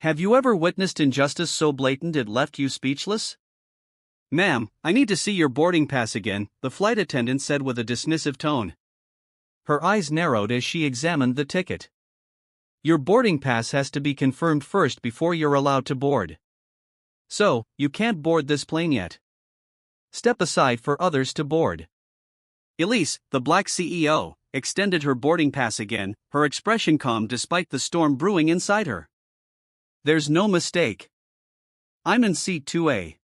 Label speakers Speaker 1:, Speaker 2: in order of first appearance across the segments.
Speaker 1: Have you ever witnessed injustice so blatant it left you speechless? "Ma'am, I need to see your boarding pass again," the flight attendant said with a dismissive tone. Her eyes narrowed as she examined the ticket. "Your boarding pass has to be confirmed first before you're allowed to board. So, you can't board this plane yet. Step aside for others to board." Elise, the black CEO, extended her boarding pass again, her expression calm despite the storm brewing inside her. "There's no mistake. I'm in seat 2A.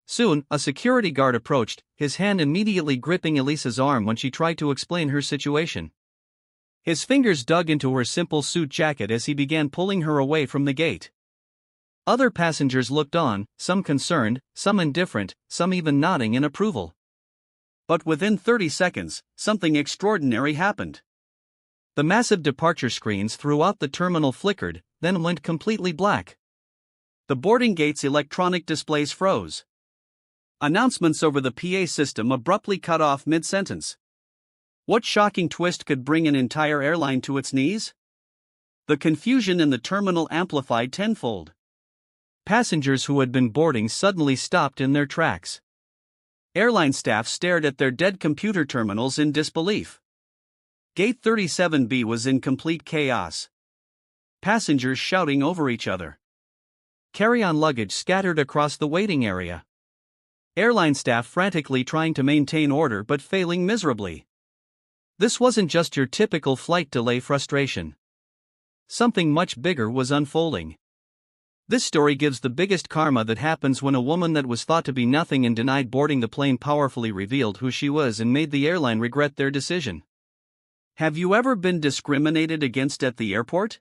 Speaker 1: Soon, a security guard approached, his hand immediately gripping Elise's arm when she tried to explain her situation. His fingers dug into her simple suit jacket as he began pulling her away from the gate. Other passengers looked on, some concerned, some indifferent, some even nodding in approval. But within 30 seconds, something extraordinary happened. The massive departure screens throughout the terminal flickered, then went completely black. The boarding gate's electronic displays froze. Announcements over the PA system abruptly cut off mid-sentence. What shocking twist could bring an entire airline to its knees? The confusion in the terminal amplified tenfold. Passengers who had been boarding suddenly stopped in their tracks. Airline staff stared at their dead computer terminals in disbelief. Gate 37B was in complete chaos. Passengers shouting over each other. Carry-on luggage scattered across the waiting area. Airline staff frantically trying to maintain order but failing miserably. This wasn't just your typical flight delay frustration. Something much bigger was unfolding. This story gives the biggest karma that happens when a woman that was thought to be nothing and denied boarding the plane powerfully revealed who she was and made the airline regret their decision. Have you ever been discriminated against at the airport?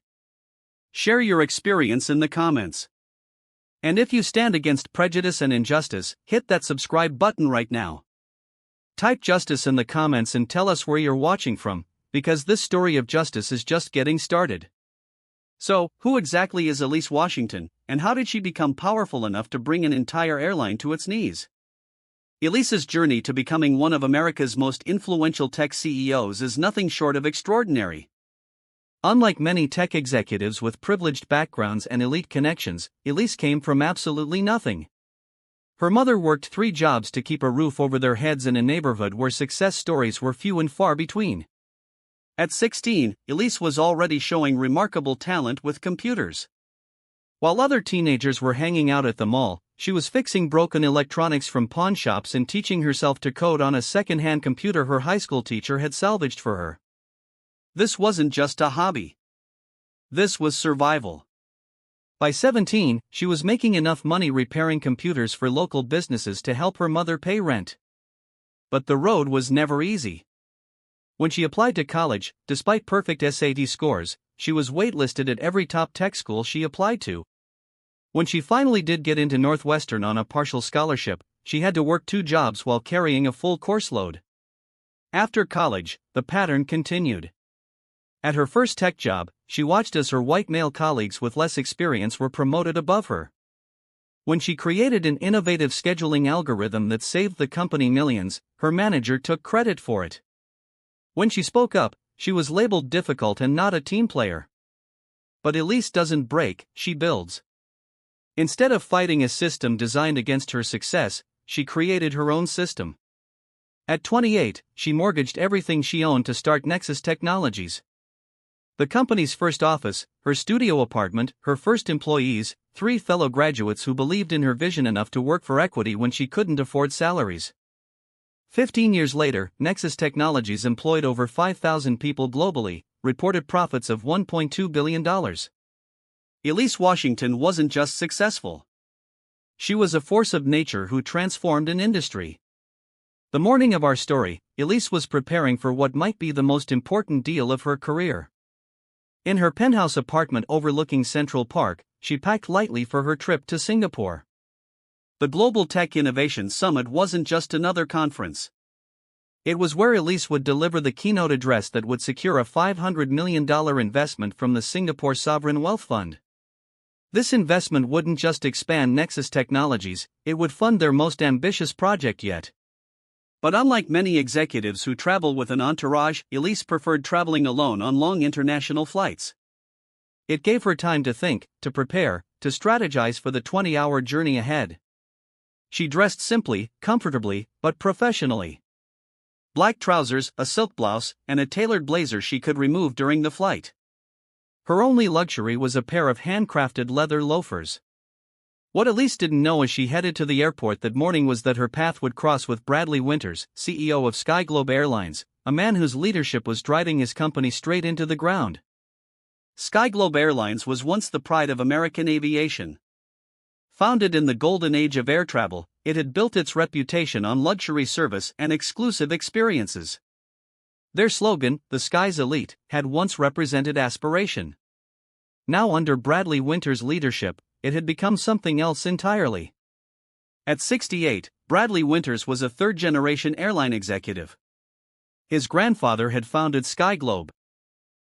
Speaker 1: Share your experience in the comments. And if you stand against prejudice and injustice, hit that subscribe button right now. Type justice in the comments and tell us where you're watching from, because this story of justice is just getting started. So, who exactly is Elise Washington, and how did she become powerful enough to bring an entire airline to its knees? Elise's journey to becoming one of America's most influential tech CEOs is nothing short of extraordinary. Unlike many tech executives with privileged backgrounds and elite connections, Elise came from absolutely nothing. Her mother worked 3 jobs to keep a roof over their heads in a neighborhood where success stories were few and far between. At 16, Elise was already showing remarkable talent with computers. While other teenagers were hanging out at the mall, she was fixing broken electronics from pawn shops and teaching herself to code on a second-hand computer her high school teacher had salvaged for her. This wasn't just a hobby. This was survival. By 17, she was making enough money repairing computers for local businesses to help her mother pay rent. But the road was never easy. When she applied to college, despite perfect SAT scores, she was waitlisted at every top tech school she applied to. When she finally did get into Northwestern on a partial scholarship, she had to work 2 jobs while carrying a full course load. After college, the pattern continued. At her first tech job, she watched as her white male colleagues with less experience were promoted above her. When she created an innovative scheduling algorithm that saved the company millions, her manager took credit for it. When she spoke up, she was labeled difficult and not a team player. But Elise doesn't break, she builds. Instead of fighting a system designed against her success, she created her own system. At 28, she mortgaged everything she owned to start Nexus Technologies. The company's first office, her studio apartment, her first employees, 3 fellow graduates who believed in her vision enough to work for equity when she couldn't afford salaries. 15 years later, Nexus Technologies employed over 5,000 people globally, reported profits of $1.2 billion. Elise Washington wasn't just successful. She was a force of nature who transformed an industry. The morning of our story, Elise was preparing for what might be the most important deal of her career. In her penthouse apartment overlooking Central Park, she packed lightly for her trip to Singapore. The Global Tech Innovation Summit wasn't just another conference. It was where Elise would deliver the keynote address that would secure a $500 million investment from the Singapore Sovereign Wealth Fund. This investment wouldn't just expand Nexus Technologies, it would fund their most ambitious project yet. But unlike many executives who travel with an entourage, Elise preferred traveling alone on long international flights. It gave her time to think, to prepare, to strategize for the 20-hour journey ahead. She dressed simply, comfortably, but professionally. Black trousers, a silk blouse, and a tailored blazer she could remove during the flight. Her only luxury was a pair of handcrafted leather loafers. What Elise didn't know as she headed to the airport that morning was that her path would cross with Bradley Winters, CEO of SkyGlobe Airlines, a man whose leadership was driving his company straight into the ground. SkyGlobe Airlines was once the pride of American aviation. Founded in the golden age of air travel, it had built its reputation on luxury service and exclusive experiences. Their slogan, "The Sky's Elite," had once represented aspiration. Now, under Bradley Winters' leadership, it had become something else entirely. At 68, Bradley Winters was a third-generation airline executive. His grandfather had founded SkyGlobe.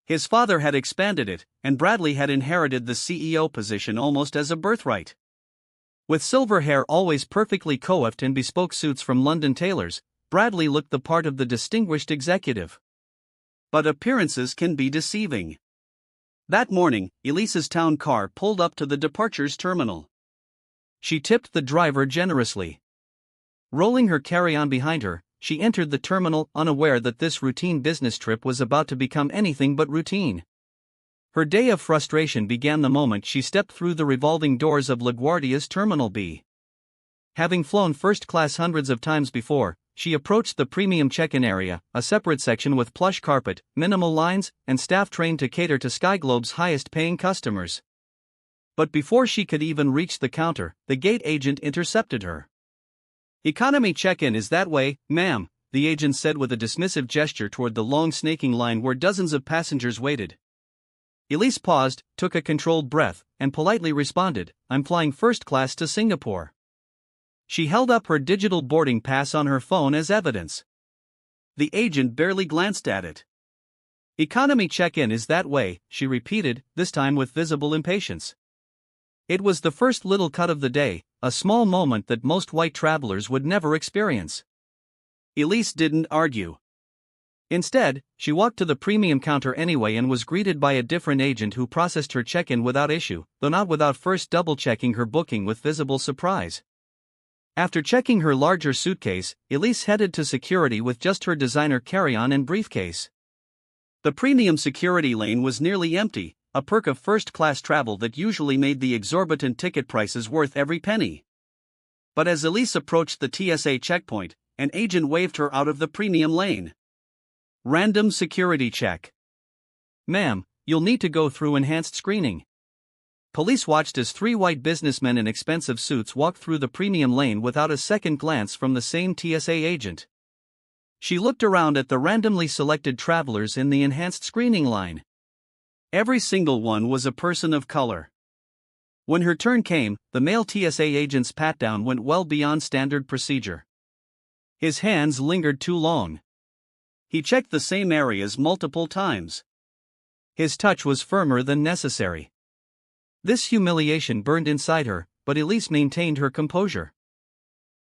Speaker 1: His father had expanded it, and Bradley had inherited the CEO position almost as a birthright. With silver hair always perfectly coiffed and bespoke suits from London tailors, Bradley looked the part of the distinguished executive. But appearances can be deceiving. That morning, Elise's town car pulled up to the departures terminal. She tipped the driver generously. Rolling her carry-on behind her, she entered the terminal, unaware that this routine business trip was about to become anything but routine. Her day of frustration began the moment she stepped through the revolving doors of LaGuardia's Terminal B. Having flown first class hundreds of times before, she approached the premium check-in area, a separate section with plush carpet, minimal lines, and staff trained to cater to SkyGlobe's highest-paying customers. But before she could even reach the counter, the gate agent intercepted her. "Economy check-in is that way, ma'am," the agent said with a dismissive gesture toward the long snaking line where dozens of passengers waited. Elise paused, took a controlled breath, and politely responded, "I'm flying first class to Singapore." She held up her digital boarding pass on her phone as evidence. The agent barely glanced at it. "Economy check-in is that way," she repeated, this time with visible impatience. It was the first little cut of the day, a small moment that most white travelers would never experience. Elise didn't argue. Instead, she walked to the premium counter anyway and was greeted by a different agent who processed her check-in without issue, though not without first double-checking her booking with visible surprise. After checking her larger suitcase, Elise headed to security with just her designer carry-on and briefcase. The premium security lane was nearly empty, a perk of first-class travel that usually made the exorbitant ticket prices worth every penny. But as Elise approached the TSA checkpoint, an agent waved her out of the premium lane. Random security check. "Ma'am, you'll need to go through enhanced screening." Police watched as three white businessmen in expensive suits walked through the premium lane without a second glance from the same TSA agent. She looked around at the randomly selected travelers in the enhanced screening line. Every single one was a person of color. When her turn came, the male TSA agent's pat-down went well beyond standard procedure. His hands lingered too long. He checked the same areas multiple times. His touch was firmer than necessary. This humiliation burned inside her, but Elise maintained her composure.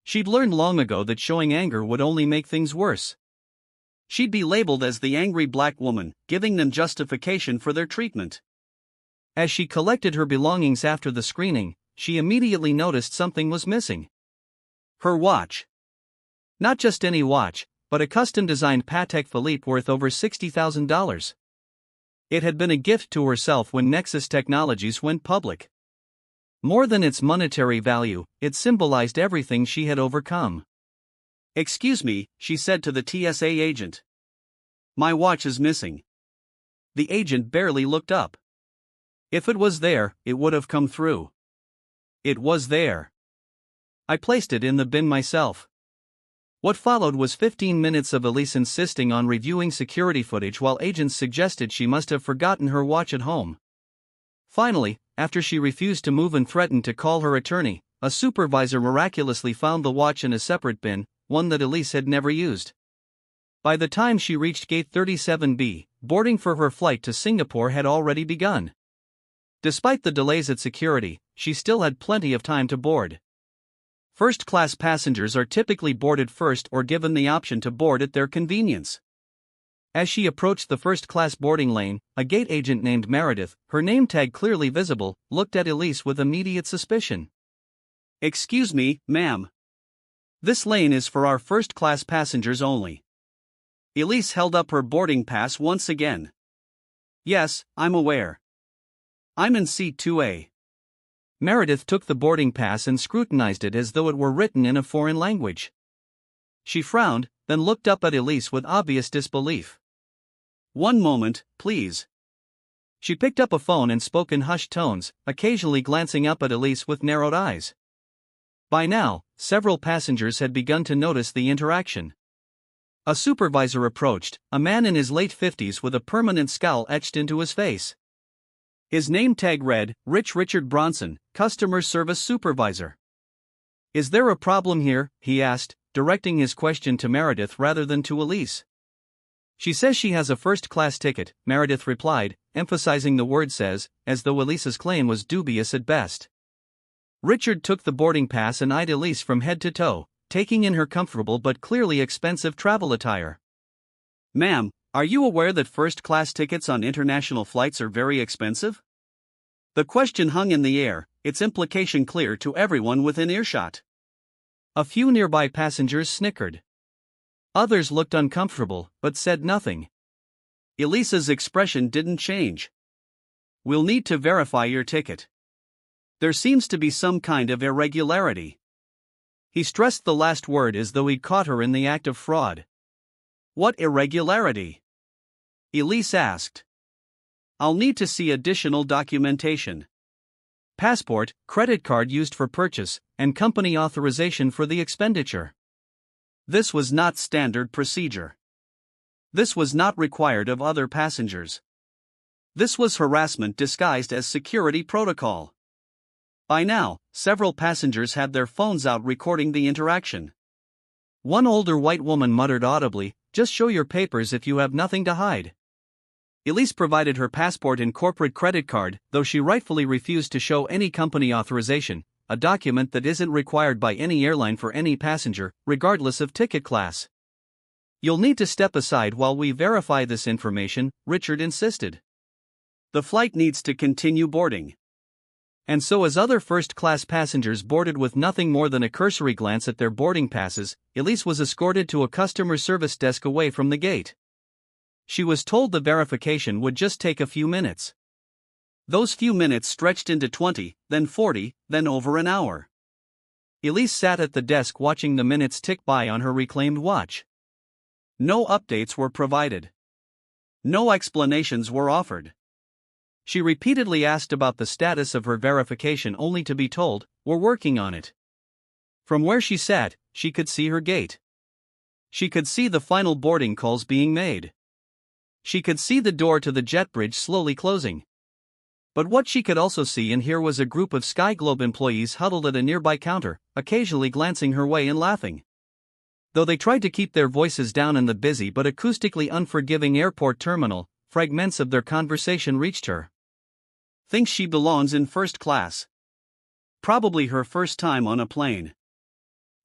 Speaker 1: She'd learned long ago that showing anger would only make things worse. She'd be labeled as the angry black woman, giving them justification for their treatment. As she collected her belongings after the screening, she immediately noticed something was missing. Her watch. Not just any watch, but a custom-designed Patek Philippe worth over $60,000. It had been a gift to herself when Nexus Technologies went public. More than its monetary value, it symbolized everything she had overcome. "Excuse me," she said to the TSA agent. "My watch is missing." The agent barely looked up. If it was there, it would have come through. It was there. "I placed it in the bin myself." What followed was 15 minutes of Elise insisting on reviewing security footage while agents suggested she must have forgotten her watch at home. Finally, after she refused to move and threatened to call her attorney, a supervisor miraculously found the watch in a separate bin, one that Elise had never used. By the time she reached Gate 37B, boarding for her flight to Singapore had already begun. Despite the delays at security, she still had plenty of time to board. First-class passengers are typically boarded first or given the option to board at their convenience. As she approached the first-class boarding lane, a gate agent named Meredith, her name tag clearly visible, looked at Elise with immediate suspicion. "Excuse me, ma'am. This lane is for our first-class passengers only." Elise held up her boarding pass once again. "Yes, I'm aware. I'm in seat 2A. Meredith took the boarding pass and scrutinized it as though it were written in a foreign language. She frowned, then looked up at Elise with obvious disbelief. "One moment, please." She picked up a phone and spoke in hushed tones, occasionally glancing up at Elise with narrowed eyes. By now, several passengers had begun to notice the interaction. A supervisor approached, a man in his late 50s with a permanent scowl etched into his face. His name tag read, Richard Bronson, Customer Service Supervisor. "Is there a problem here?" he asked, directing his question to Meredith rather than to Elise. "She says she has a first-class ticket," Meredith replied, emphasizing the word says, as though Elise's claim was dubious at best. Richard took the boarding pass and eyed Elise from head to toe, taking in her comfortable but clearly expensive travel attire. "Ma'am, are you aware that first-class tickets on international flights are very expensive?" The question hung in the air, its implication clear to everyone within earshot. A few nearby passengers snickered. Others looked uncomfortable, but said nothing. Elise's expression didn't change. "We'll need to verify your ticket. There seems to be some kind of irregularity." He stressed the last word as though he'd caught her in the act of fraud. "What irregularity?" Elise asked. "I'll need to see additional documentation. Passport, credit card used for purchase, and company authorization for the expenditure." This was not standard procedure. This was not required of other passengers. This was harassment disguised as security protocol. By now, several passengers had their phones out recording the interaction. One older white woman muttered audibly, "Just show your papers if you have nothing to hide." Elise provided her passport and corporate credit card, though she rightfully refused to show any company authorization, a document that isn't required by any airline for any passenger, regardless of ticket class. "You'll need to step aside while we verify this information," Richard insisted. "The flight needs to continue boarding." And so as other first-class passengers boarded with nothing more than a cursory glance at their boarding passes, Elise was escorted to a customer service desk away from the gate. She was told the verification would just take a few minutes. Those few minutes stretched into 20, then 40, then over an hour. Elise sat at the desk watching the minutes tick by on her reclaimed watch. No updates were provided. No explanations were offered. She repeatedly asked about the status of her verification only to be told, "We're working on it." From where she sat, she could see her gate. She could see the final boarding calls being made. She could see the door to the jet bridge slowly closing. But what she could also see and hear was a group of Sky Globe employees huddled at a nearby counter, occasionally glancing her way and laughing. Though they tried to keep their voices down in the busy but acoustically unforgiving airport terminal, fragments of their conversation reached her. "Thinks she belongs in first class. Probably her first time on a plane.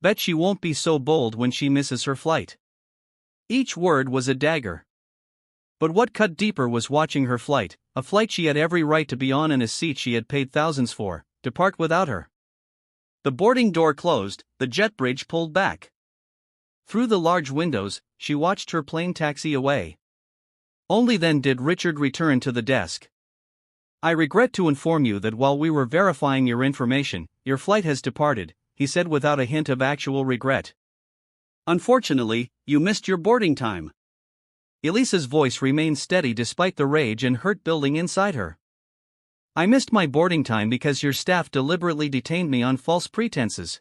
Speaker 1: Bet she won't be so bold when she misses her flight." Each word was a dagger. But what cut deeper was watching her flight, a flight she had every right to be on in a seat she had paid thousands for, depart without her. The boarding door closed, the jet bridge pulled back. Through the large windows, she watched her plane taxi away. Only then did Richard return to the desk. "I regret to inform you that while we were verifying your information, your flight has departed," he said without a hint of actual regret. "Unfortunately, you missed your boarding time." Elise's voice remained steady despite the rage and hurt building inside her. "I missed my boarding time because your staff deliberately detained me on false pretenses."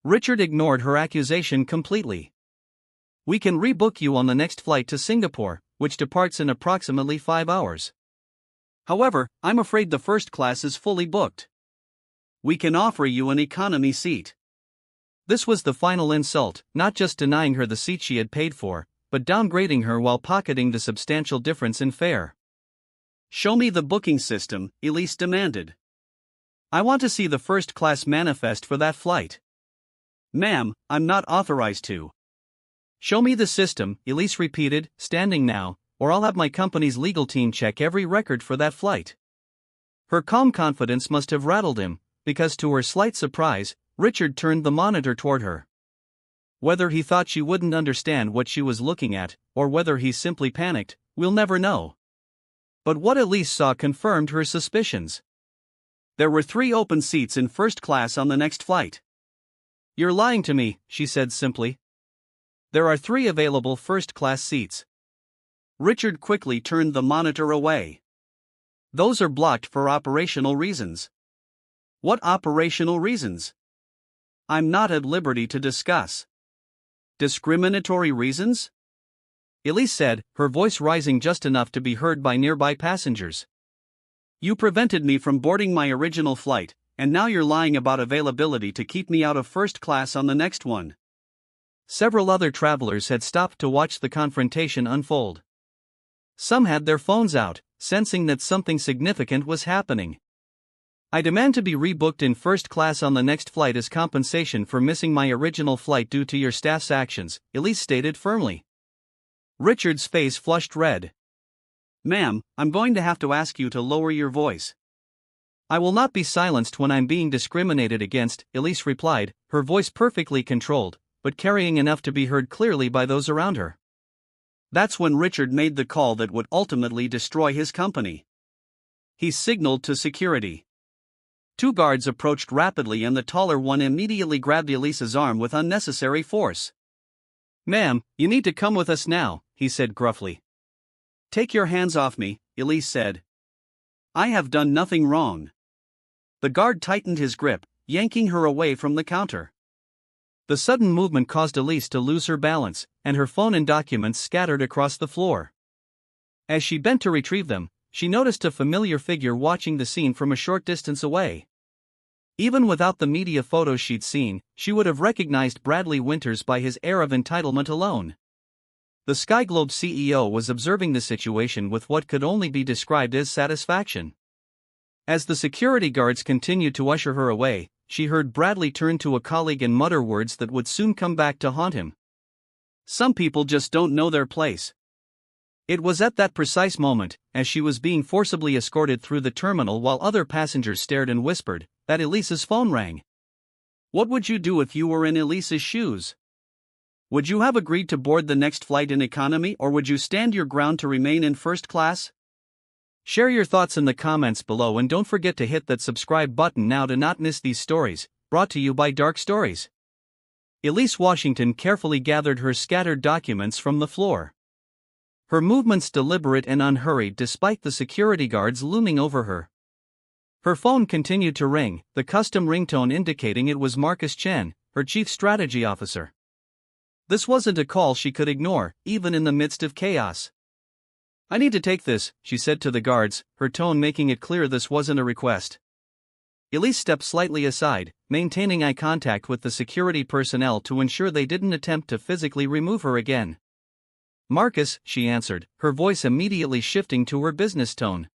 Speaker 1: Richard ignored her accusation completely. "We can rebook you on the next flight to Singapore, which departs in approximately 5 hours. However, I'm afraid the first class is fully booked. We can offer you an economy seat." This was the final insult, not just denying her the seat she had paid for, but downgrading her while pocketing the substantial difference in fare. "Show me the booking system," Elise demanded. "I want to see the first-class manifest for that flight." "Ma'am, I'm not authorized to." Show me the system, Elise repeated, standing now, or I'll have my company's legal team check every record for that flight. Her calm confidence must have rattled him, because to her slight surprise, Richard turned the monitor toward her. Whether he thought she wouldn't understand what she was looking at, or whether he simply panicked, we'll never know. But what Elise saw confirmed her suspicions. There were 3 open seats in first class on the next flight. You're lying to me, she said simply. There are 3 available first-class seats. Richard quickly turned the monitor away. Those are blocked for operational reasons. What operational reasons? I'm not at liberty to discuss. Discriminatory reasons? Elise said, her voice rising just enough to be heard by nearby passengers. You prevented me from boarding my original flight, and now you're lying about availability to keep me out of first class on the next one. Several other travelers had stopped to watch the confrontation unfold. Some had their phones out, sensing that something significant was happening. I demand to be rebooked in first class on the next flight as compensation for missing my original flight due to your staff's actions, Elise stated firmly. Richard's face flushed red. Ma'am, I'm going to have to ask you to lower your voice. I will not be silenced when I'm being discriminated against, Elise replied, her voice perfectly controlled, but carrying enough to be heard clearly by those around her. That's when Richard made the call that would ultimately destroy his company. He signaled to security. 2 guards approached rapidly and the taller one immediately grabbed Elise's arm with unnecessary force. Ma'am, you need to come with us now, he said gruffly. Take your hands off me, Elise said. I have done nothing wrong. The guard tightened his grip, yanking her away from the counter. The sudden movement caused Elise to lose her balance, and her phone and documents scattered across the floor. As she bent to retrieve them, she noticed a familiar figure watching the scene from a short distance away. Even without the media photos she'd seen, she would have recognized Bradley Winters by his air of entitlement alone. The Sky Globe CEO was observing the situation with what could only be described as satisfaction. As the security guards continued to usher her away, she heard Bradley turn to a colleague and mutter words that would soon come back to haunt him. Some people just don't know their place. It was at that precise moment, as she was being forcibly escorted through the terminal while other passengers stared and whispered, that Elise's phone rang. What would you do if you were in Elise's shoes? Would you have agreed to board the next flight in economy, or would you stand your ground to remain in first class? Share your thoughts in the comments below and don't forget to hit that subscribe button now to not miss these stories, brought to you by Dark Stories. Elise Washington carefully gathered her scattered documents from the floor. Her movements deliberate and unhurried despite the security guards looming over her. Her phone continued to ring, the custom ringtone indicating it was Marcus Chen, her chief strategy officer. This wasn't a call she could ignore, even in the midst of chaos. I need to take this, she said to the guards, her tone making it clear this wasn't a request. Elise stepped slightly aside, maintaining eye contact with the security personnel to ensure they didn't attempt to physically remove her again. Marcus, she answered, her voice immediately shifting to her business tone.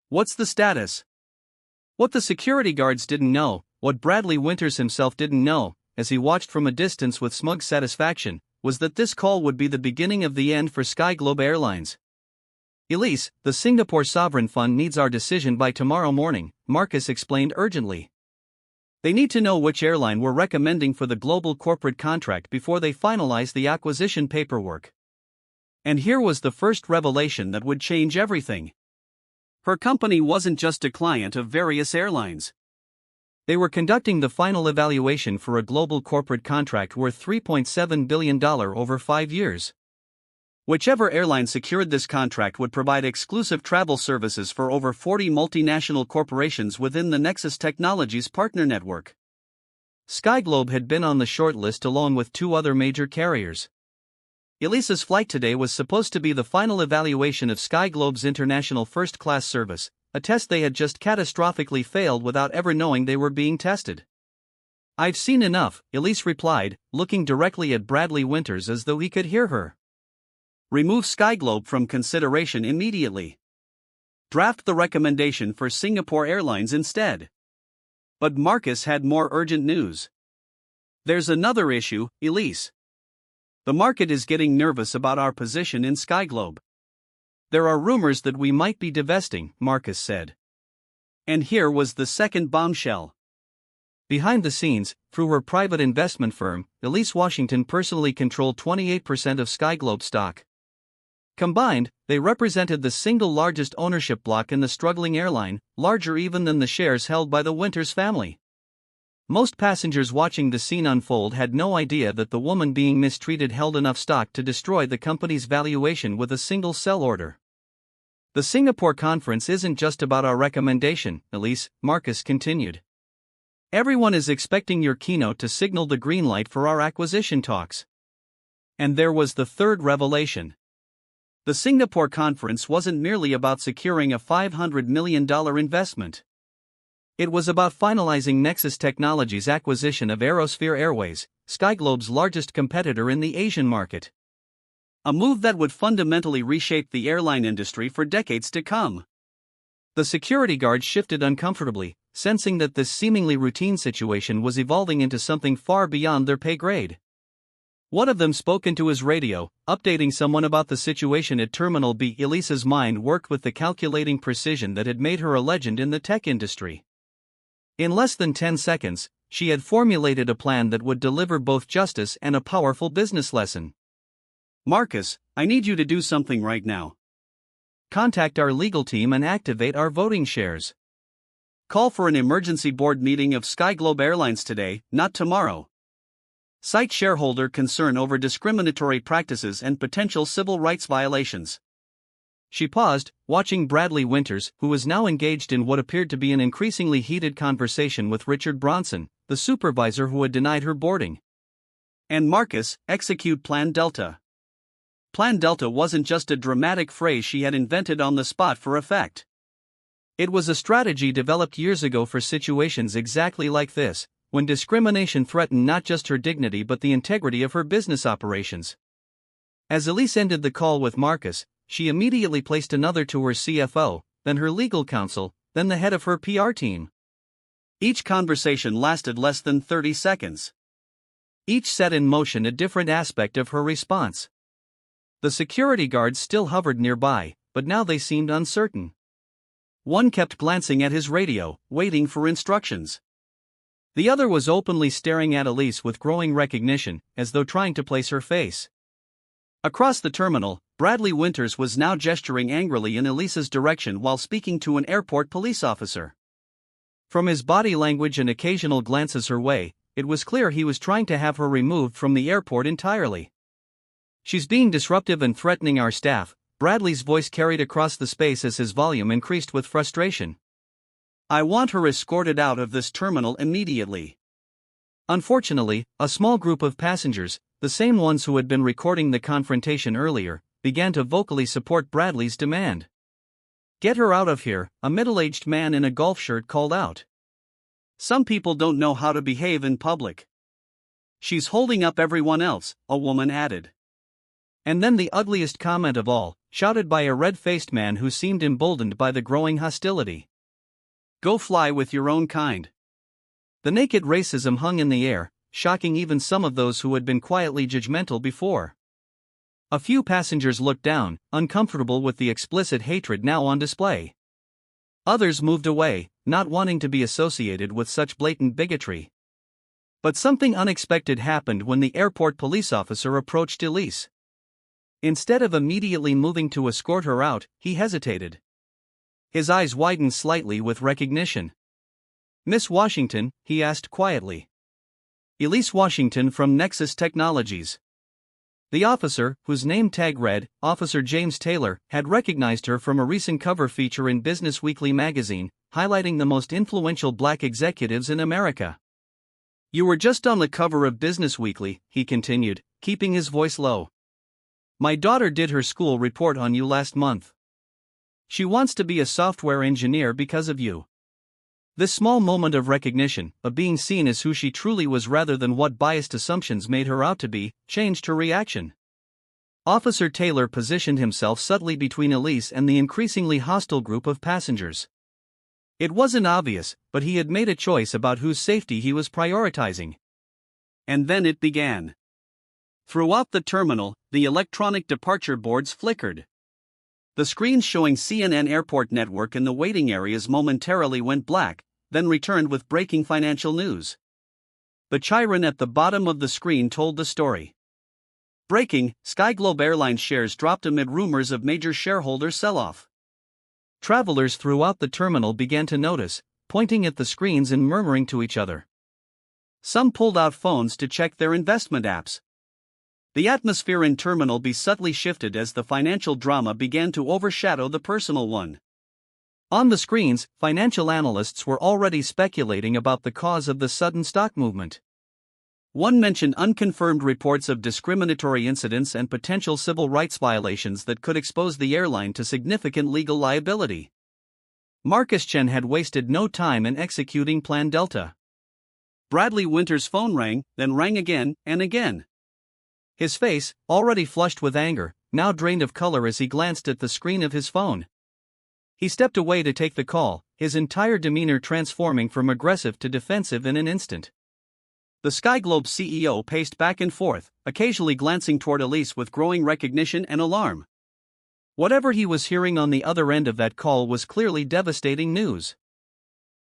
Speaker 1: What's the status? What the security guards didn't know, what Bradley Winters himself didn't know, as he watched from a distance with smug satisfaction, was that this call would be the beginning of the end for Sky Globe Airlines. Elise, the Singapore Sovereign Fund needs our decision by tomorrow morning, Marcus explained urgently. They need to know which airline we're recommending for the global corporate contract before they finalize the acquisition paperwork. And here was the first revelation that would change everything. Her company wasn't just a client of various airlines. They were conducting the final evaluation for a global corporate contract worth $3.7 billion over 5 years. Whichever airline secured this contract would provide exclusive travel services for over 40 multinational corporations within the Nexus Technologies partner network. Sky Globe had been on the short list along with 2 other major carriers. Elise's flight today was supposed to be the final evaluation of Sky Globe's international first-class service, a test they had just catastrophically failed without ever knowing they were being tested. I've seen enough, Elise replied, looking directly at Bradley Winters as though he could hear her. Remove Sky Globe from consideration immediately. Draft the recommendation for Singapore Airlines instead. But Marcus had more urgent news. There's another issue, Elise. The market is getting nervous about our position in Skyglobe. There are rumors that we might be divesting, Marcus said. And here was the second bombshell. Behind the scenes, through her private investment firm, Elise Washington personally controlled 28% of Skyglobe stock. Combined, they represented the single largest ownership block in the struggling airline, larger even than the shares held by the Winters family. Most passengers watching the scene unfold had no idea that the woman being mistreated held enough stock to destroy the company's valuation with a single sell order. The Singapore conference isn't just about our recommendation, Elise, Marcus continued. Everyone is expecting your keynote to signal the green light for our acquisition talks. And there was the third revelation. The Singapore conference wasn't merely about securing a $500 million investment. It was about finalizing Nexus Technologies' acquisition of Aerosphere Airways, Skyglobe's largest competitor in the Asian market. A move that would fundamentally reshape the airline industry for decades to come. The security guards shifted uncomfortably, sensing that this seemingly routine situation was evolving into something far beyond their pay grade. One of them spoke into his radio, updating someone about the situation at Terminal B. Elise's mind worked with the calculating precision that had made her a legend in the tech industry. In less than 10 seconds, she had formulated a plan that would deliver both justice and a powerful business lesson. Marcus, I need you to do something right now. Contact our legal team and activate our voting shares. Call for an emergency board meeting of Skyglobe Airlines today, not tomorrow. Cite shareholder concern over discriminatory practices and potential civil rights violations. She paused, watching Bradley Winters, who was now engaged in what appeared to be an increasingly heated conversation with Richard Bronson, the supervisor who had denied her boarding. And Marcus, execute Plan Delta. Plan Delta wasn't just a dramatic phrase she had invented on the spot for effect. It was a strategy developed years ago for situations exactly like this, when discrimination threatened not just her dignity but the integrity of her business operations. As Elise ended the call with Marcus, she immediately placed another to her CFO, then her legal counsel, then the head of her PR team. Each conversation lasted less than 30 seconds. Each set in motion a different aspect of her response. The security guards still hovered nearby, but now they seemed uncertain. One kept glancing at his radio, waiting for instructions. The other was openly staring at Elise with growing recognition, as though trying to place her face. Across the terminal, Bradley Winters was now gesturing angrily in Elise's direction while speaking to an airport police officer. From his body language and occasional glances her way, it was clear he was trying to have her removed from the airport entirely. She's being disruptive and threatening our staff, Bradley's voice carried across the space as his volume increased with frustration. I want her escorted out of this terminal immediately. Unfortunately, a small group of passengers, the same ones who had been recording the confrontation earlier, began to vocally support Bradley's demand. Get her out of here, a middle-aged man in a golf shirt called out. Some people don't know how to behave in public. She's holding up everyone else, a woman added. And then the ugliest comment of all, shouted by a red-faced man who seemed emboldened by the growing hostility. Go fly with your own kind. The naked racism hung in the air, shocking even some of those who had been quietly judgmental before. A few passengers looked down, uncomfortable with the explicit hatred now on display. Others moved away, not wanting to be associated with such blatant bigotry. But something unexpected happened when the airport police officer approached Elise. Instead of immediately moving to escort her out, he hesitated. His eyes widened slightly with recognition. Miss Washington, he asked quietly. Elise Washington from Nexus Technologies. The officer, whose name tag read, Officer James Taylor, had recognized her from a recent cover feature in Business Weekly magazine, highlighting the most influential black executives in America. You were just on the cover of Business Weekly, he continued, keeping his voice low. My daughter did her school report on you last month. She wants to be a software engineer because of you. This small moment of recognition, of being seen as who she truly was rather than what biased assumptions made her out to be, changed her reaction. Officer Taylor positioned himself subtly between Elise and the increasingly hostile group of passengers. It wasn't obvious, but he had made a choice about whose safety he was prioritizing. And then it began. Throughout the terminal, the electronic departure boards flickered. The screens showing CNN Airport Network in the waiting areas momentarily went black, then returned with breaking financial news. The chyron at the bottom of the screen told the story. Breaking, SkyGlobe Airlines shares dropped amid rumors of major shareholder sell-off. Travelers throughout the terminal began to notice, pointing at the screens and murmuring to each other. Some pulled out phones to check their investment apps. The atmosphere in Terminal B subtly shifted as the financial drama began to overshadow the personal one. On the screens, financial analysts were already speculating about the cause of the sudden stock movement. One mentioned unconfirmed reports of discriminatory incidents and potential civil rights violations that could expose the airline to significant legal liability. Marcus Chen had wasted no time in executing Plan Delta. Bradley Winter's phone rang, then rang again and again. His face, already flushed with anger, now drained of color as he glanced at the screen of his phone. He stepped away to take the call, his entire demeanor transforming from aggressive to defensive in an instant. The SkyGlobe CEO paced back and forth, occasionally glancing toward Elise with growing recognition and alarm. Whatever he was hearing on the other end of that call was clearly devastating news.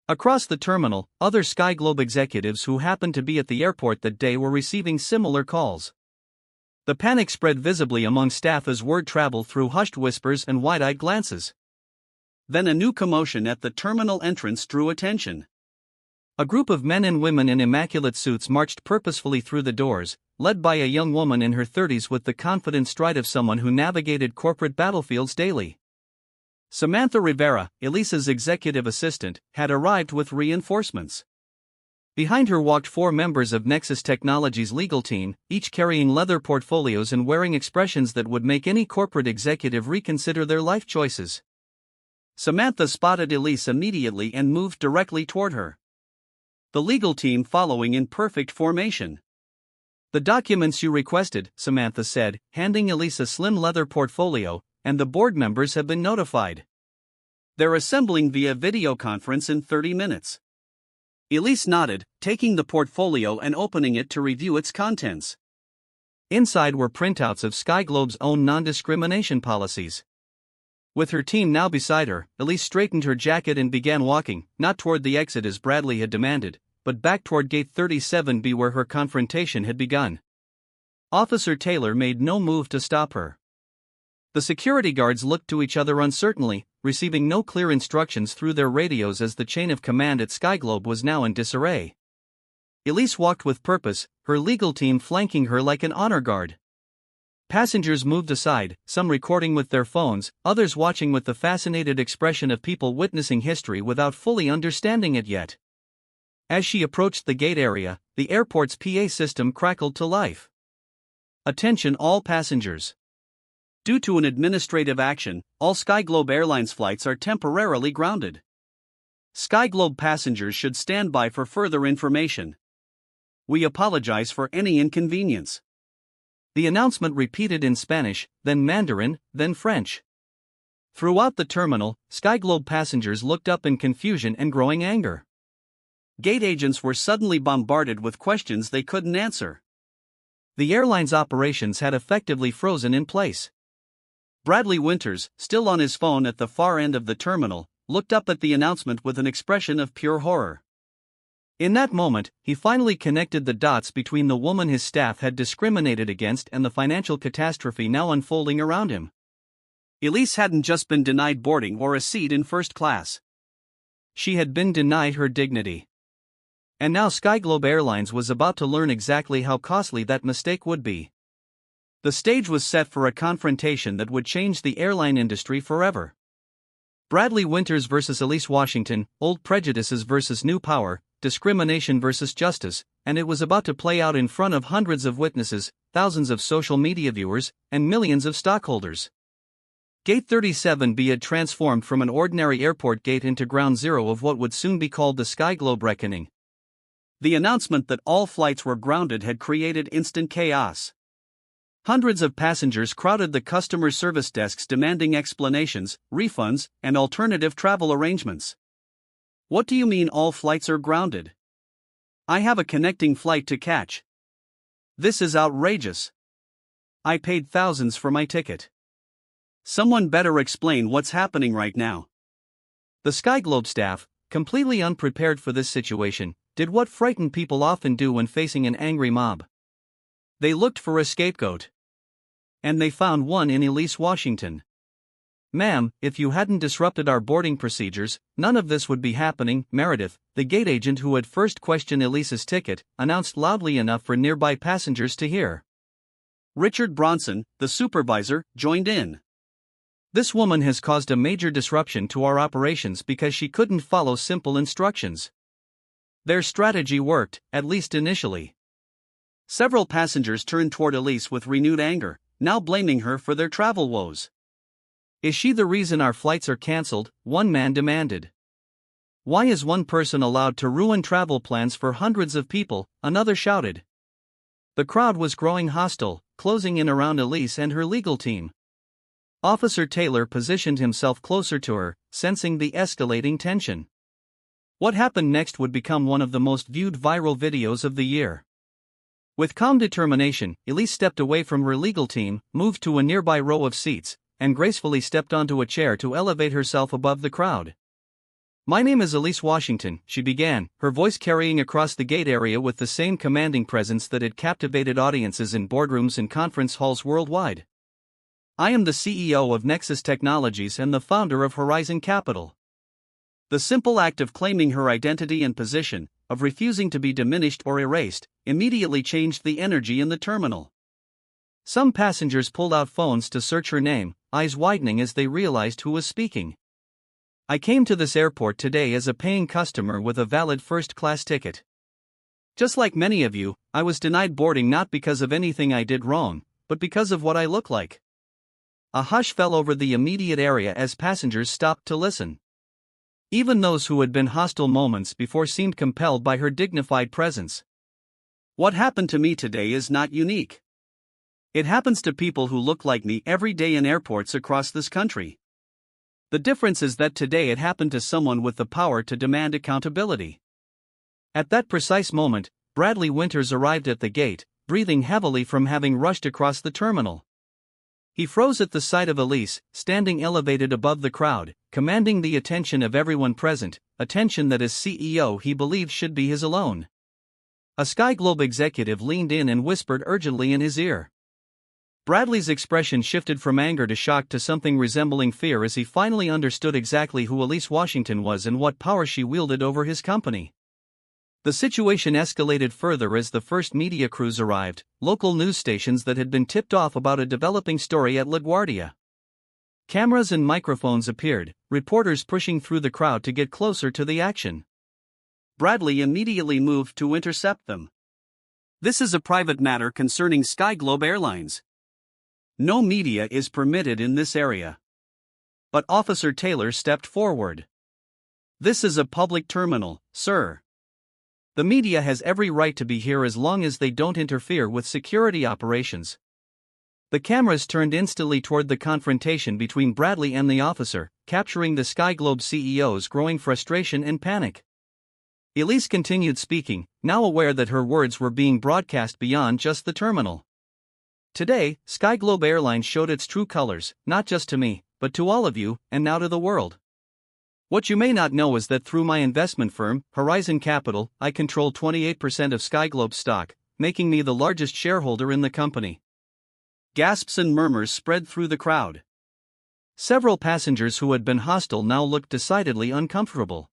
Speaker 1: Across the terminal, other SkyGlobe executives who happened to be at the airport that day were receiving similar calls. The panic spread visibly among staff as word traveled through hushed whispers and wide-eyed glances. Then a new commotion at the terminal entrance drew attention. A group of men and women in immaculate suits marched purposefully through the doors, led by a young woman in her 30s with the confident stride of someone who navigated corporate battlefields daily. Samantha Rivera, Elise's executive assistant, had arrived with reinforcements. Behind her walked 4 members of Nexus Technologies' legal team, each carrying leather portfolios and wearing expressions that would make any corporate executive reconsider their life choices. Samantha spotted Elise immediately and moved directly toward her. The legal team following in perfect formation. "The documents you requested," Samantha said, handing Elise a slim leather portfolio, "and the board members have been notified. They're assembling via video conference in 30 minutes. Elise nodded, taking the portfolio and opening it to review its contents. Inside were printouts of SkyGlobe's own non-discrimination policies. With her team now beside her, Elise straightened her jacket and began walking, not toward the exit as Bradley had demanded, but back toward Gate 37B where her confrontation had begun. Officer Taylor made no move to stop her. The security guards looked to each other uncertainly, receiving no clear instructions through their radios as the chain of command at SkyGlobe was now in disarray. Elise walked with purpose, her legal team flanking her like an honor guard. Passengers moved aside, some recording with their phones, others watching with the fascinated expression of people witnessing history without fully understanding it yet. As she approached the gate area, the airport's PA system crackled to life. "Attention all passengers. Due to an administrative action, all SkyGlobe Airlines flights are temporarily grounded. SkyGlobe passengers should stand by for further information. We apologize for any inconvenience." The announcement repeated in Spanish, then Mandarin, then French. Throughout the terminal, SkyGlobe passengers looked up in confusion and growing anger. Gate agents were suddenly bombarded with questions they couldn't answer. The airline's operations had effectively frozen in place. Bradley Winters, still on his phone at the far end of the terminal, looked up at the announcement with an expression of pure horror. In that moment, he finally connected the dots between the woman his staff had discriminated against and the financial catastrophe now unfolding around him. Elise hadn't just been denied boarding or a seat in first class. She had been denied her dignity. And now SkyGlobe Airlines was about to learn exactly how costly that mistake would be. The stage was set for a confrontation that would change the airline industry forever. Bradley Winters versus Elise Washington, old prejudices versus new power, discrimination versus justice, and it was about to play out in front of hundreds of witnesses, thousands of social media viewers, and millions of stockholders. Gate 37B had transformed from an ordinary airport gate into ground zero of what would soon be called the SkyGlobe reckoning. The announcement that all flights were grounded had created instant chaos. Hundreds of passengers crowded the customer service desks demanding explanations, refunds, and alternative travel arrangements. "What do you mean all flights are grounded? I have a connecting flight to catch. This is outrageous." I paid thousands for my ticket. Someone better explain what's happening right now. The Sky Globe staff, completely unprepared for this situation, did what frightened people often do when facing an angry mob. They looked for a scapegoat. And they found one in Elise Washington. "Ma'am, if you hadn't disrupted our boarding procedures, none of this would be happening," Meredith, the gate agent who had first questioned Elise's ticket, announced loudly enough for nearby passengers to hear. Richard Bronson, the supervisor, joined in. "This woman has caused a major disruption to our operations because she couldn't follow simple instructions." Their strategy worked, at least initially. Several passengers turned toward Elise with renewed anger, now blaming her for their travel woes. "Is she the reason our flights are cancelled?" one man demanded. "Why is one person allowed to ruin travel plans for hundreds of people?" another shouted. The crowd was growing hostile, closing in around Elise and her legal team. Officer Taylor positioned himself closer to her, sensing the escalating tension. What happened next would become one of the most viewed viral videos of the year. With calm determination, Elise stepped away from her legal team, moved to a nearby row of seats, and gracefully stepped onto a chair to elevate herself above the crowd. "My name is Elise Washington," she began, her voice carrying across the gate area with the same commanding presence that had captivated audiences in boardrooms and conference halls worldwide. "I am the CEO of Nexus Technologies and the founder of Horizon Capital." The simple act of claiming her identity and position, of refusing to be diminished or erased, immediately changed the energy in the terminal. Some passengers pulled out phones to search her name, eyes widening as they realized who was speaking. "I came to this airport today as a paying customer with a valid first-class ticket. Just like many of you, I was denied boarding not because of anything I did wrong, but because of what I look like." A hush fell over the immediate area as passengers stopped to listen. Even those who had been hostile moments before seemed compelled by her dignified presence. "What happened to me today is not unique. It happens to people who look like me every day in airports across this country. The difference is that today it happened to someone with the power to demand accountability." At that precise moment, Bradley Winters arrived at the gate, breathing heavily from having rushed across the terminal. He froze at the sight of Elise, standing elevated above the crowd, commanding the attention of everyone present, attention that as CEO he believed should be his alone. A Sky Globe executive leaned in and whispered urgently in his ear. Bradley's expression shifted from anger to shock to something resembling fear as he finally understood exactly who Elise Washington was and what power she wielded over his company. The situation escalated further as the first media crews arrived, local news stations that had been tipped off about a developing story at LaGuardia. Cameras and microphones appeared, reporters pushing through the crowd to get closer to the action. Bradley immediately moved to intercept them. "This is a private matter concerning Sky Globe Airlines. No media is permitted in this area." But Officer Taylor stepped forward. "This is a public terminal, sir. The media has every right to be here as long as they don't interfere with security operations." The cameras turned instantly toward the confrontation between Bradley and the officer, capturing the Sky Globe CEO's growing frustration and panic. Elise continued speaking, now aware that her words were being broadcast beyond just the terminal. "Today, Sky Globe Airlines showed its true colors, not just to me, but to all of you, and now to the world. What you may not know is that through my investment firm, Horizon Capital, I control 28% of Sky Globe stock, making me the largest shareholder in the company." Gasps and murmurs spread through the crowd. Several passengers who had been hostile now looked decidedly uncomfortable.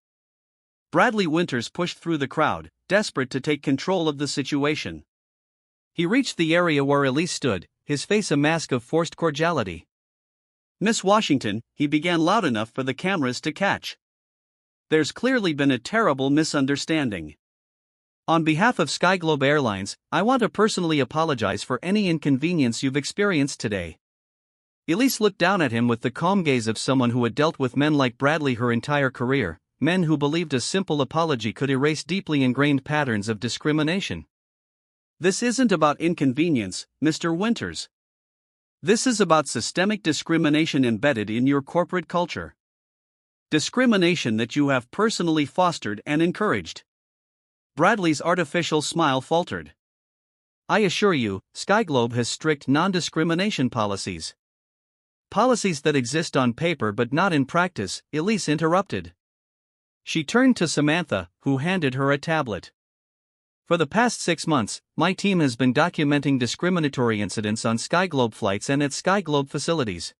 Speaker 1: Bradley Winters pushed through the crowd, desperate to take control of the situation. He reached the area where Elise stood, his face a mask of forced cordiality. "Miss Washington," he began loud enough for the cameras to catch. "There's clearly been a terrible misunderstanding. On behalf of Sky Globe Airlines, I want to personally apologize for any inconvenience you've experienced today." Elise looked down at him with the calm gaze of someone who had dealt with men like Bradley her entire career, men who believed a simple apology could erase deeply ingrained patterns of discrimination. "This isn't about inconvenience, Mr. Winters. This is about systemic discrimination embedded in your corporate culture. Discrimination that you have personally fostered and encouraged." Bradley's artificial smile faltered. I assure you, SkyGlobe has strict non-discrimination policies. Policies that exist on paper but not in practice, Elise interrupted. She turned to Samantha, who handed her a tablet. For the past 6 months, my team has been documenting discriminatory incidents on SkyGlobe flights and at SkyGlobe facilities.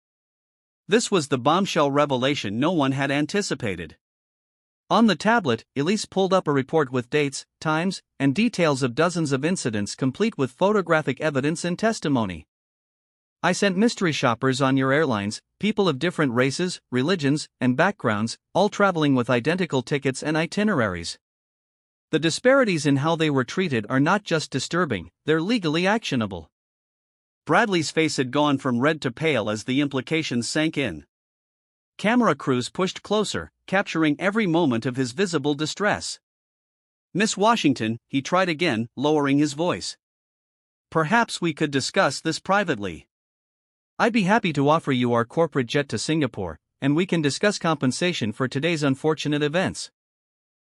Speaker 1: This was the bombshell revelation no one had anticipated. On the tablet, Elise pulled up a report with dates, times, and details of dozens of incidents complete with photographic evidence and testimony. I sent mystery shoppers on your airlines, people of different races, religions, and backgrounds, all traveling with identical tickets and itineraries. The disparities in how they were treated are not just disturbing, they're legally actionable. Bradley's face had gone from red to pale as the implications sank in. Camera crews pushed closer, capturing every moment of his visible distress. Miss Washington, he tried again, lowering his voice. Perhaps we could discuss this privately. I'd be happy to offer you our corporate jet to Singapore, and we can discuss compensation for today's unfortunate events.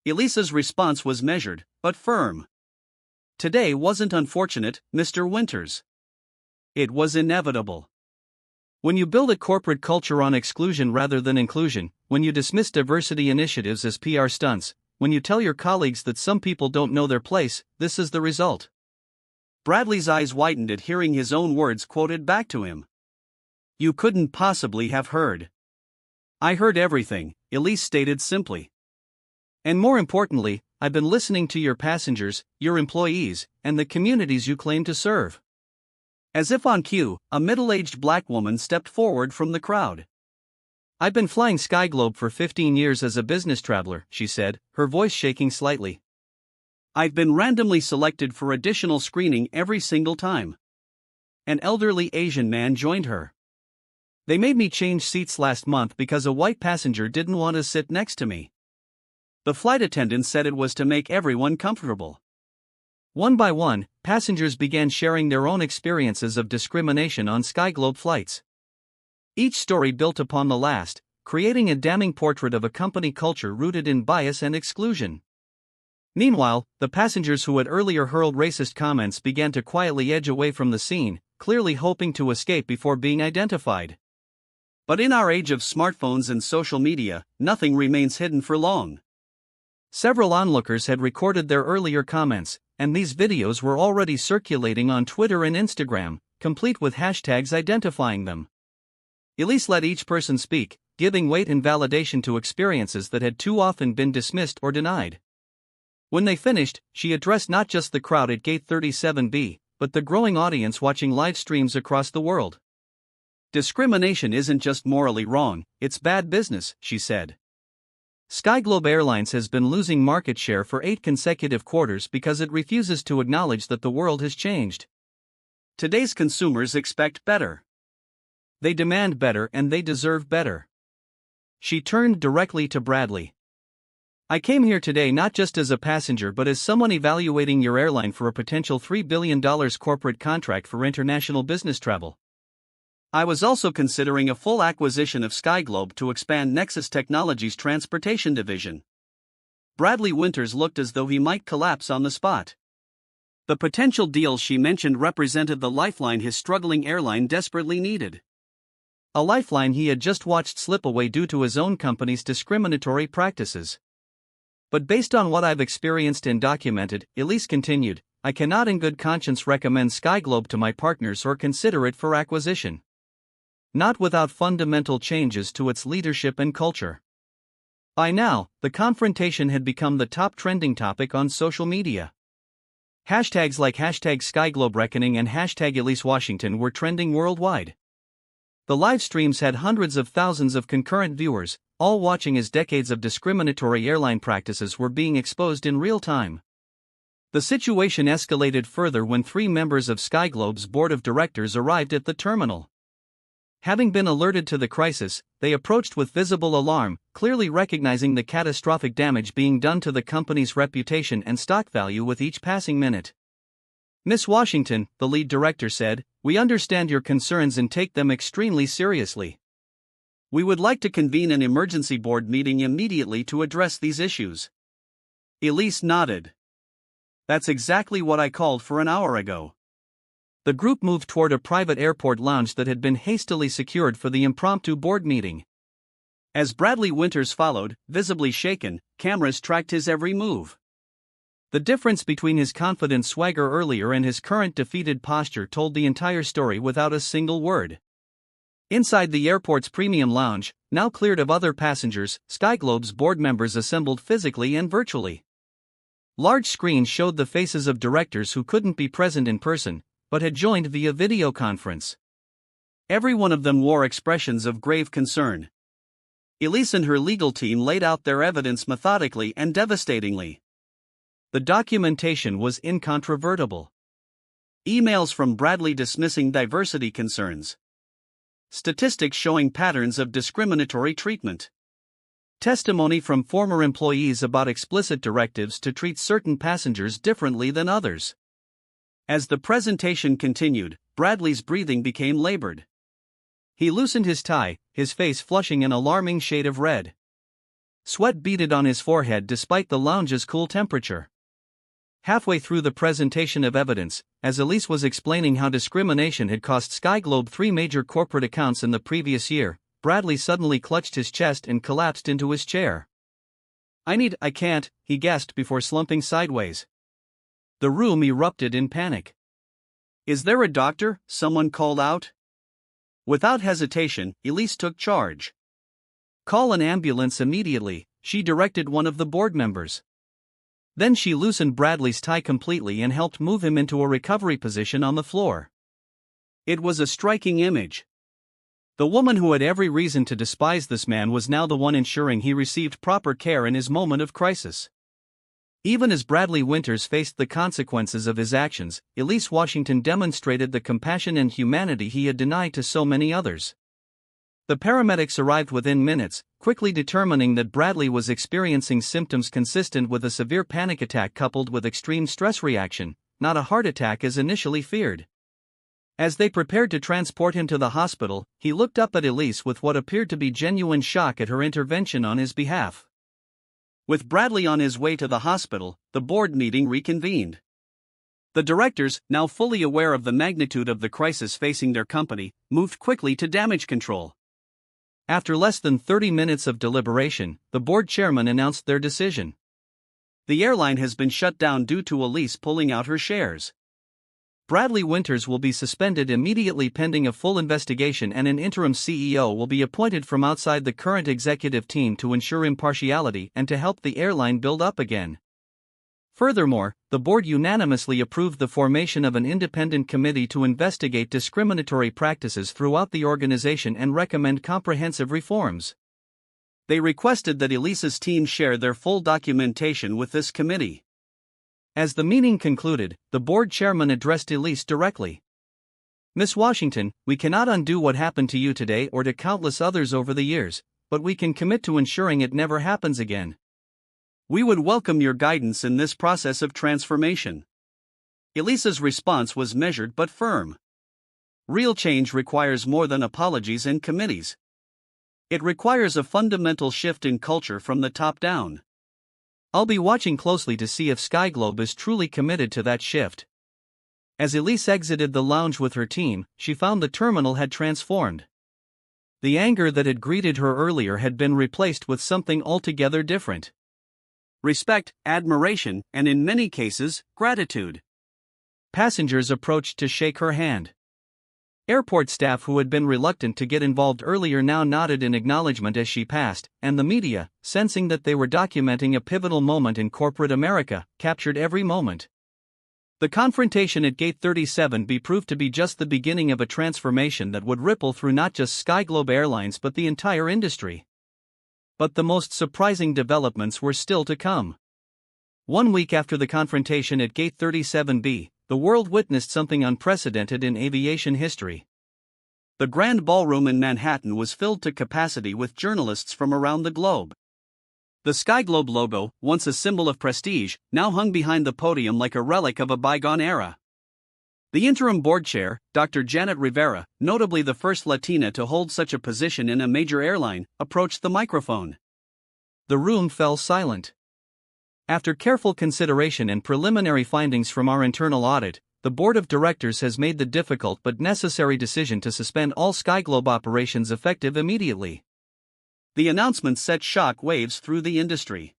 Speaker 1: Elise's response was measured, but firm. Today wasn't unfortunate, Mr. Winters. It was inevitable. When you build a corporate culture on exclusion rather than inclusion, when you dismiss diversity initiatives as PR stunts, when you tell your colleagues that some people don't know their place, this is the result. Bradley's eyes widened at hearing his own words quoted back to him. You couldn't possibly have heard. I heard everything, Elise stated simply. And more importantly, I've been listening to your passengers, your employees, and the communities you claim to serve. As if on cue, a middle-aged black woman stepped forward from the crowd. I've been flying SkyGlobe for 15 years as a business traveler, she said, her voice shaking slightly. I've been randomly selected for additional screening every single time. An elderly Asian man joined her. They made me change seats last month because a white passenger didn't want to sit next to me. The flight attendant said it was to make everyone comfortable. One by one, passengers began sharing their own experiences of discrimination on SkyGlobe flights. Each story built upon the last, creating a damning portrait of a company culture rooted in bias and exclusion. Meanwhile, the passengers who had earlier hurled racist comments began to quietly edge away from the scene, clearly hoping to escape before being identified. But in our age of smartphones and social media, nothing remains hidden for long. Several onlookers had recorded their earlier comments, and these videos were already circulating on Twitter and Instagram, complete with hashtags identifying them. Elise let each person speak, giving weight and validation to experiences that had too often been dismissed or denied. When they finished, she addressed not just the crowd at Gate 37B, but the growing audience watching live streams across the world. Discrimination isn't just morally wrong, it's bad business, she said. SkyGlobe Airlines has been losing market share for 8 consecutive quarters because it refuses to acknowledge that the world has changed. Today's consumers expect better. They demand better and they deserve better. She turned directly to Bradley. I came here today not just as a passenger but as someone evaluating your airline for a potential $3 billion corporate contract for international business travel. I was also considering a full acquisition of SkyGlobe to expand Nexus Technologies' transportation division. Bradley Winters looked as though he might collapse on the spot. The potential deals she mentioned represented the lifeline his struggling airline desperately needed. A lifeline he had just watched slip away due to his own company's discriminatory practices. But based on what I've experienced and documented, Elise continued, I cannot in good conscience recommend SkyGlobe to my partners or consider it for acquisition. Not without fundamental changes to its leadership and culture. By now, the confrontation had become the top trending topic on social media. Hashtags like #SkyGlobeReckoning and #Elise Washington were trending worldwide. The live streams had hundreds of thousands of concurrent viewers, all watching as decades of discriminatory airline practices were being exposed in real time. The situation escalated further when 3 members of SkyGlobe's board of directors arrived at the terminal. Having been alerted to the crisis, they approached with visible alarm, clearly recognizing the catastrophic damage being done to the company's reputation and stock value with each passing minute. Miss Washington, the lead director said, we understand your concerns and take them extremely seriously. We would like to convene an emergency board meeting immediately to address these issues. Elise nodded. That's exactly what I called for an hour ago. The group moved toward a private airport lounge that had been hastily secured for the impromptu board meeting. As Bradley Winters followed, visibly shaken, cameras tracked his every move. The difference between his confident swagger earlier and his current defeated posture told the entire story without a single word. Inside the airport's premium lounge, now cleared of other passengers, Skyglobe's board members assembled physically and virtually. Large screens showed the faces of directors who couldn't be present in person, but had joined via video conference. Every one of them wore expressions of grave concern. Elise and her legal team laid out their evidence methodically and devastatingly. The documentation was incontrovertible. Emails from Bradley dismissing diversity concerns. Statistics showing patterns of discriminatory treatment. Testimony from former employees about explicit directives to treat certain passengers differently than others. As the presentation continued, Bradley's breathing became labored. He loosened his tie, his face flushing an alarming shade of red. Sweat beaded on his forehead despite the lounge's cool temperature. Halfway through the presentation of evidence, as Elise was explaining how discrimination had cost Skyglobe 3 major corporate accounts in the previous year, Bradley suddenly clutched his chest and collapsed into his chair. I can't, he gasped before slumping sideways. The room erupted in panic. Is there a doctor? Someone called out. Without hesitation, Elise took charge. Call an ambulance immediately, she directed one of the board members. Then she loosened Bradley's tie completely and helped move him into a recovery position on the floor. It was a striking image. The woman who had every reason to despise this man was now the one ensuring he received proper care in his moment of crisis. Even as Bradley Winters faced the consequences of his actions, Elise Washington demonstrated the compassion and humanity he had denied to so many others. The paramedics arrived within minutes, quickly determining that Bradley was experiencing symptoms consistent with a severe panic attack coupled with extreme stress reaction, not a heart attack as initially feared. As they prepared to transport him to the hospital, he looked up at Elise with what appeared to be genuine shock at her intervention on his behalf. With Bradley on his way to the hospital, the board meeting reconvened. The directors, now fully aware of the magnitude of the crisis facing their company, moved quickly to damage control. After less than 30 minutes of deliberation, the board chairman announced their decision. The airline has been shut down due to Elise pulling out her shares. Bradley Winters will be suspended immediately pending a full investigation, and an interim CEO will be appointed from outside the current executive team to ensure impartiality and to help the airline build up again. Furthermore, the board unanimously approved the formation of an independent committee to investigate discriminatory practices throughout the organization and recommend comprehensive reforms. They requested that Elise's team share their full documentation with this committee. As the meeting concluded, the board chairman addressed Elise directly. Ms. Washington, we cannot undo what happened to you today or to countless others over the years, but we can commit to ensuring it never happens again. We would welcome your guidance in this process of transformation. Elise's response was measured but firm. Real change requires more than apologies and committees. It requires a fundamental shift in culture from the top down. I'll be watching closely to see if Skyglobe is truly committed to that shift. As Elise exited the lounge with her team, she found the terminal had transformed. The anger that had greeted her earlier had been replaced with something altogether different. Respect, admiration, and in many cases, gratitude. Passengers approached to shake her hand. Airport staff who had been reluctant to get involved earlier now nodded in acknowledgement as she passed, and the media, sensing that they were documenting a pivotal moment in corporate America, captured every moment. The confrontation at Gate 37B proved to be just the beginning of a transformation that would ripple through not just Skyglobe Airlines but the entire industry. But the most surprising developments were still to come. 1 week after the confrontation at Gate 37B, the world witnessed something unprecedented in aviation history. The Grand Ballroom in Manhattan was filled to capacity with journalists from around the globe. The Skyglobe logo, once a symbol of prestige, now hung behind the podium like a relic of a bygone era. The interim board chair, Dr. Janet Rivera, notably the first Latina to hold such a position in a major airline, approached the microphone. The room fell silent. After careful consideration and preliminary findings from our internal audit, the board of directors has made the difficult but necessary decision to suspend all SkyGlobe operations effective immediately. The announcement set shock waves through the industry.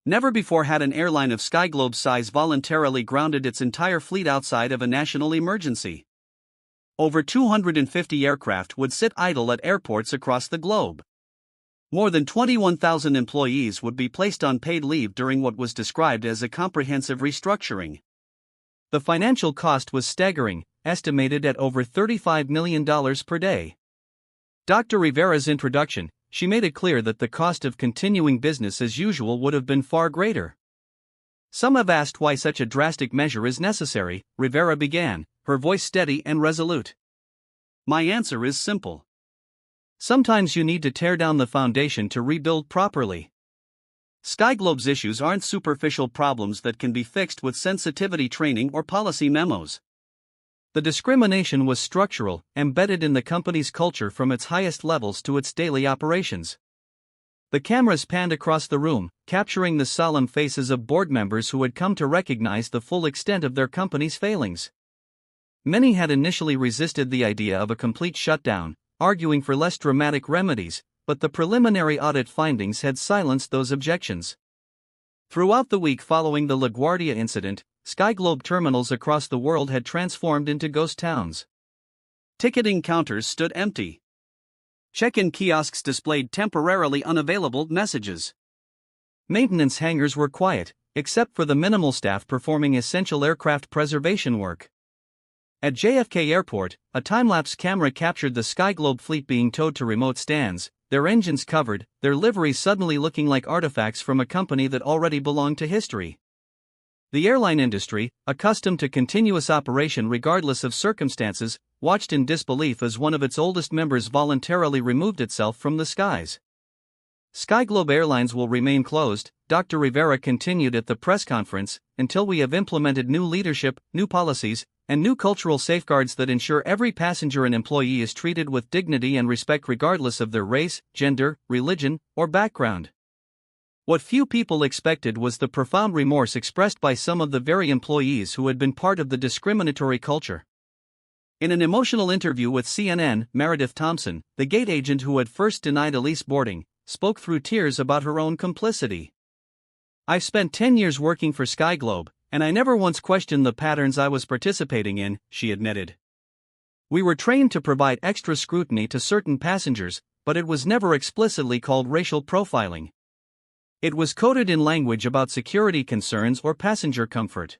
Speaker 1: Never before had an airline of SkyGlobe's size voluntarily grounded its entire fleet outside of a national emergency. Over 250 aircraft would sit idle at airports across the globe. More than 21,000 employees would be placed on paid leave during what was described as a comprehensive restructuring. The financial cost was staggering, estimated at over $35 million per day. Dr. Rivera's introduction, she made it clear that the cost of continuing business as usual would have been far greater. Some have asked why such a drastic measure is necessary, Rivera began, her voice steady and resolute. My answer is simple. Sometimes you need to tear down the foundation to rebuild properly. SkyGlobe's issues aren't superficial problems that can be fixed with sensitivity training or policy memos. The discrimination was structural, embedded in the company's culture from its highest levels to its daily operations. The cameras panned across the room, capturing the solemn faces of board members who had come to recognize the full extent of their company's failings. Many had initially resisted the idea of a complete shutdown, arguing for less dramatic remedies, but the preliminary audit findings had silenced those objections. Throughout the week following the LaGuardia incident, SkyGlobe terminals across the world had transformed into ghost towns. Ticketing counters stood empty. Check-in kiosks displayed temporarily unavailable messages. Maintenance hangars were quiet, except for the minimal staff performing essential aircraft preservation work. At JFK Airport, a time-lapse camera captured the SkyGlobe fleet being towed to remote stands, their engines covered, their liveries suddenly looking like artifacts from a company that already belonged to history. The airline industry, accustomed to continuous operation regardless of circumstances, watched in disbelief as one of its oldest members voluntarily removed itself from the skies. SkyGlobe Airlines will remain closed, Dr. Rivera continued at the press conference, until we have implemented new leadership, new policies, and new cultural safeguards that ensure every passenger and employee is treated with dignity and respect regardless of their race, gender, religion, or background. What few people expected was the profound remorse expressed by some of the very employees who had been part of the discriminatory culture. In an emotional interview with CNN, Meredith Thompson, the gate agent who had first denied Elise boarding, spoke through tears about her own complicity. I've spent 10 years working for SkyGlobe, and I never once questioned the patterns I was participating in, she admitted. We were trained to provide extra scrutiny to certain passengers, but it was never explicitly called racial profiling. It was coded in language about security concerns or passenger comfort.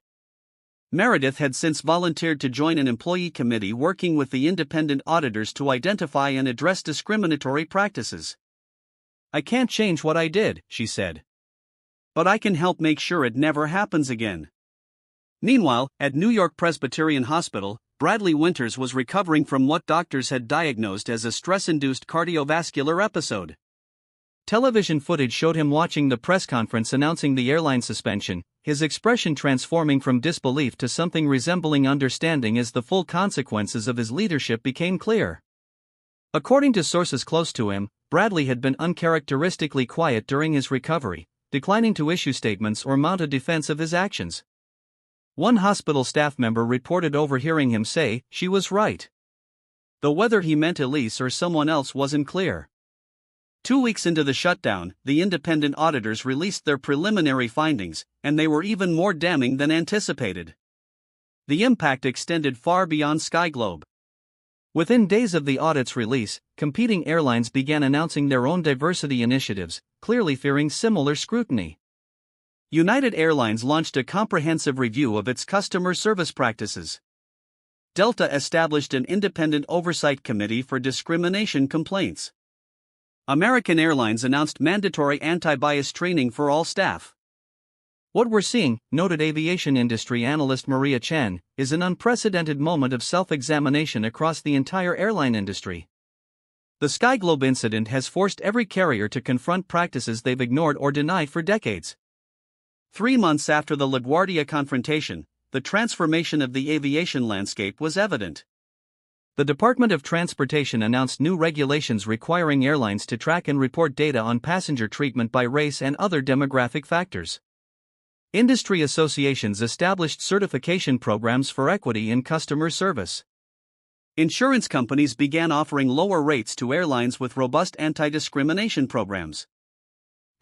Speaker 1: Meredith had since volunteered to join an employee committee working with the independent auditors to identify and address discriminatory practices. I can't change what I did, she said. But I can help make sure it never happens again. Meanwhile, at New York Presbyterian Hospital, Bradley Winters was recovering from what doctors had diagnosed as a stress-induced cardiovascular episode. Television footage showed him watching the press conference announcing the airline suspension, his expression transforming from disbelief to something resembling understanding as the full consequences of his leadership became clear. According to sources close to him, Bradley had been uncharacteristically quiet during his recovery, declining to issue statements or mount a defense of his actions. One hospital staff member reported overhearing him say, "She was right." Though whether he meant Elise or someone else wasn't clear. 2 weeks into the shutdown, the independent auditors released their preliminary findings, and they were even more damning than anticipated. The impact extended far beyond SkyGlobe. Within days of the audit's release, competing airlines began announcing their own diversity initiatives, clearly fearing similar scrutiny. United Airlines launched a comprehensive review of its customer service practices. Delta established an independent oversight committee for discrimination complaints. American Airlines announced mandatory anti-bias training for all staff. What we're seeing, noted aviation industry analyst Maria Chen, is an unprecedented moment of self-examination across the entire airline industry. The SkyGlobe incident has forced every carrier to confront practices they've ignored or denied for decades. 3 months after the LaGuardia confrontation, the transformation of the aviation landscape was evident. The Department of Transportation announced new regulations requiring airlines to track and report data on passenger treatment by race and other demographic factors. Industry associations established certification programs for equity in customer service. Insurance companies began offering lower rates to airlines with robust anti-discrimination programs.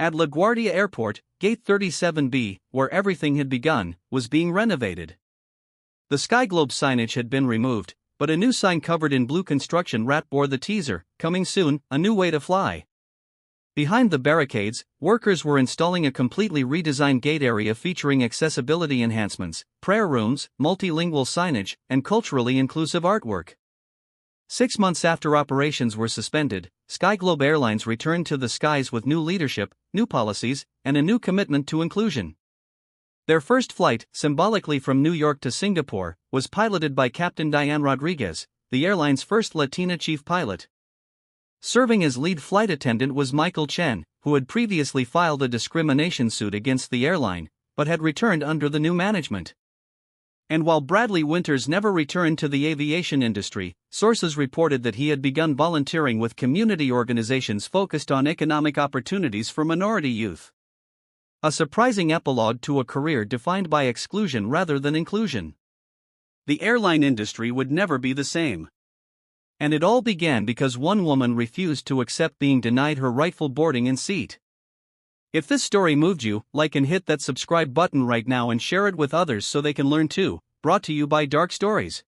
Speaker 1: At LaGuardia Airport, Gate 37B, where everything had begun, was being renovated. The Skyglobe signage had been removed, but a new sign covered in blue construction wrap bore the teaser, "Coming soon, a new way to fly." Behind the barricades, workers were installing a completely redesigned gate area featuring accessibility enhancements, prayer rooms, multilingual signage, and culturally inclusive artwork. 6 months after operations were suspended, Skyglobe Airlines returned to the skies with new leadership, new policies, and a new commitment to inclusion. Their first flight, symbolically from New York to Singapore, was piloted by Captain Diane Rodriguez, the airline's first Latina chief pilot. Serving as lead flight attendant was Michael Chen, who had previously filed a discrimination suit against the airline, but had returned under the new management. And while Bradley Winters never returned to the aviation industry, sources reported that he had begun volunteering with community organizations focused on economic opportunities for minority youth. A surprising epilogue to a career defined by exclusion rather than inclusion. The airline industry would never be the same. And it all began because one woman refused to accept being denied her rightful boarding and seat. If this story moved you, like and hit that subscribe button right now and share it with others so they can learn too. Brought to you by Dark Stories.